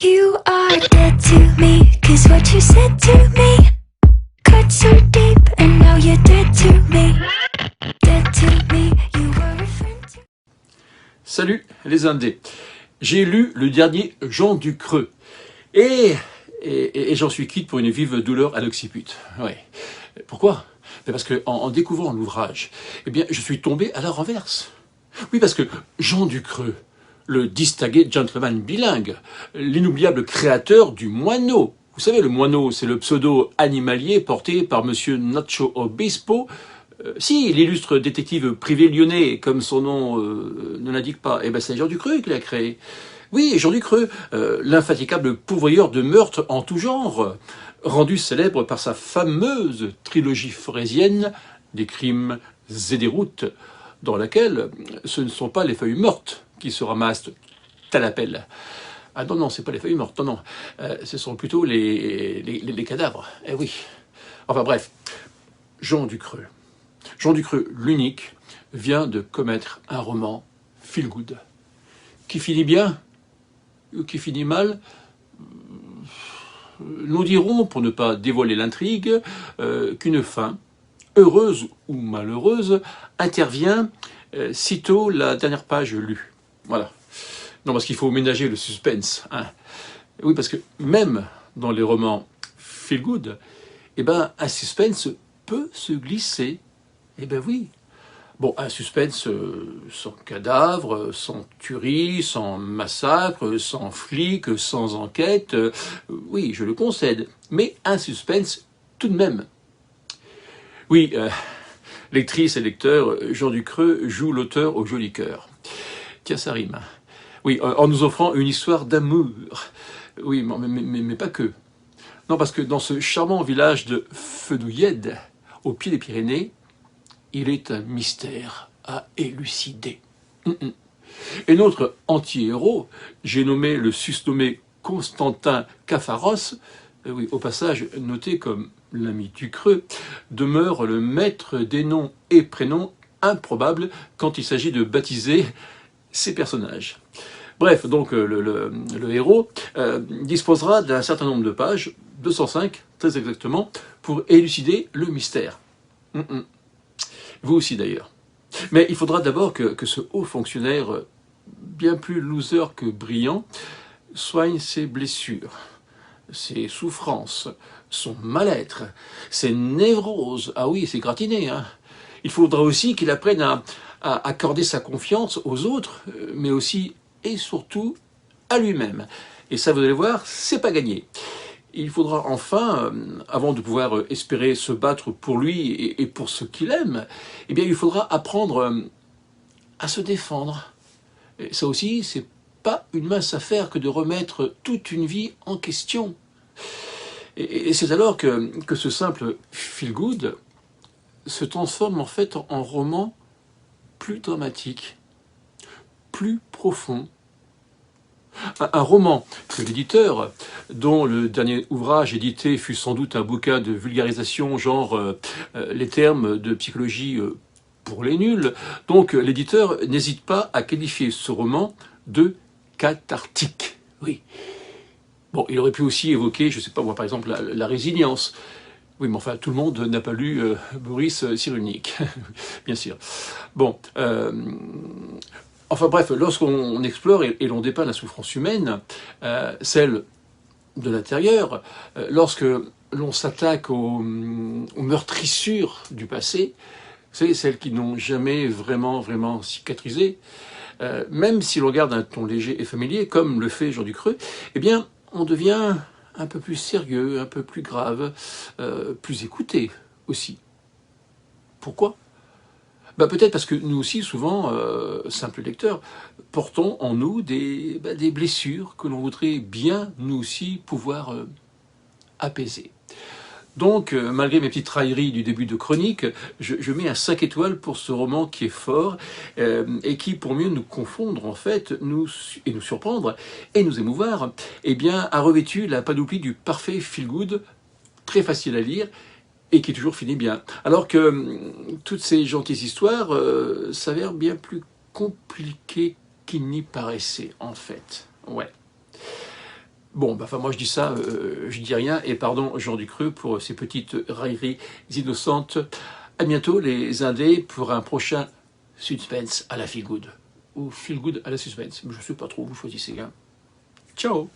You are dead to me, 'cause what you said to me cut so deep, and now you're dead to me. Dead to me, you were a friend to... Salut les Indés. J'ai lu le dernier Jean Ducreux et j'en suis quitte pour une vive douleur à l'occiput. Ouais. Pourquoi? Parce que en découvrant l'ouvrage, eh bien, je suis tombé à la renverse. Oui, parce que Jean Ducreux, le distingué gentleman bilingue, l'inoubliable créateur du moineau. Vous savez, le moineau, c'est le pseudo animalier porté par monsieur Nacho Obispo. Si, l'illustre détective privé lyonnais, comme son nom ne l'indique pas, eh ben c'est Jean Ducreux qui l'a créé. Oui, Jean Ducreux, l'infatigable pourvoyeur de meurtres en tout genre, rendu célèbre par sa fameuse trilogie forésienne des crimes et des routes, dans laquelle ce ne sont pas les feuilles mortes qui se ramassent à la pelle. Ah non, non, c'est pas les feuilles mortes, non, non. Ce sont plutôt les cadavres, eh oui. Enfin bref, Jean Ducreux. Jean Ducreux, l'unique, vient de commettre un roman feel good. Qui finit bien ou qui finit mal? Nous dirons, pour ne pas dévoiler l'intrigue, qu'une fin, heureuse ou malheureuse, intervient sitôt la dernière page lue. Voilà. Non, parce qu'il faut ménager le suspense. Hein. Oui, parce que même dans les romans feel good, eh ben, un suspense peut se glisser. Eh ben oui. Bon, un suspense sans cadavre, sans tuerie, sans massacre, sans flic, sans enquête, oui, je le concède. Mais un suspense tout de même. Oui, lectrice et lecteur, Jean Ducreux joue l'auteur au joli cœur. Tiens, ça rime. Oui, en nous offrant une histoire d'amour. Oui, mais pas que. Non, parce que dans ce charmant village de Fenouillède, au pied des Pyrénées, il est un mystère à élucider. Et notre anti-héros, j'ai nommé le susnommé Constantin Caffaros, oui, au passage noté comme l'ami Ducreux, demeure le maître des noms et prénoms improbables quand il s'agit de baptiser ses personnages. Bref, donc le héros disposera d'un certain nombre de pages, 205 très exactement, pour élucider le mystère. Vous aussi d'ailleurs. Mais il faudra d'abord que ce haut fonctionnaire, bien plus loser que brillant, soigne ses blessures, ses souffrances, son mal-être, ses névroses. Ah oui, c'est gratiné. Hein. Il faudra aussi qu'il apprenne à accorder sa confiance aux autres, mais aussi et surtout à lui-même. Et ça, vous allez voir, c'est pas gagné. Il faudra enfin, avant de pouvoir espérer se battre pour lui et pour ce qu'il aime, eh bien, il faudra apprendre à se défendre. Et ça aussi, c'est pas une mince affaire que de remettre toute une vie en question. Et c'est alors que ce simple feel-good se transforme en fait en roman plus dramatique, plus profond. Un roman que l'éditeur, dont le dernier ouvrage édité fut sans doute un bouquin de vulgarisation, genre les termes de psychologie pour les nuls, donc l'éditeur n'hésite pas à qualifier ce roman de cathartique. Oui. Bon, il aurait pu aussi évoquer, je sais pas moi, par exemple, la résilience. Oui, mais enfin, tout le monde n'a pas lu Boris Cyrulnik, bien sûr. Bon, enfin bref, lorsqu'on explore et l'on dépeint la souffrance humaine, celle de l'intérieur, lorsque l'on s'attaque aux meurtrissures du passé, c'est celles qui n'ont jamais vraiment cicatrisé, même si l'on regarde un ton léger et familier, comme le fait Jean Ducreux, eh bien, on devient un peu plus sérieux, un peu plus grave, plus écouté aussi. Pourquoi ? Ben peut-être parce que nous aussi, souvent, simples lecteurs, portons en nous des blessures que l'on voudrait bien, nous aussi, pouvoir apaiser. Donc, malgré mes petites railleries du début de chronique, je mets un 5 étoiles pour ce roman qui est fort et qui, pour mieux nous confondre, en fait, nous surprendre et nous émouvoir, eh bien, a revêtu la panoplie du parfait feel-good, très facile à lire, et qui toujours finit bien. Alors que toutes ces gentilles histoires s'avèrent bien plus compliquées qu'il n'y paraissait, en fait. Ouais. Bon, bah, enfin, moi je dis ça, je dis rien, et pardon Jean Ducreux pour ces petites railleries innocentes. À bientôt les Indés pour un prochain suspense à la feel good, ou feel good à la suspense, je sais pas trop, vous choisissez. Hein. Ciao.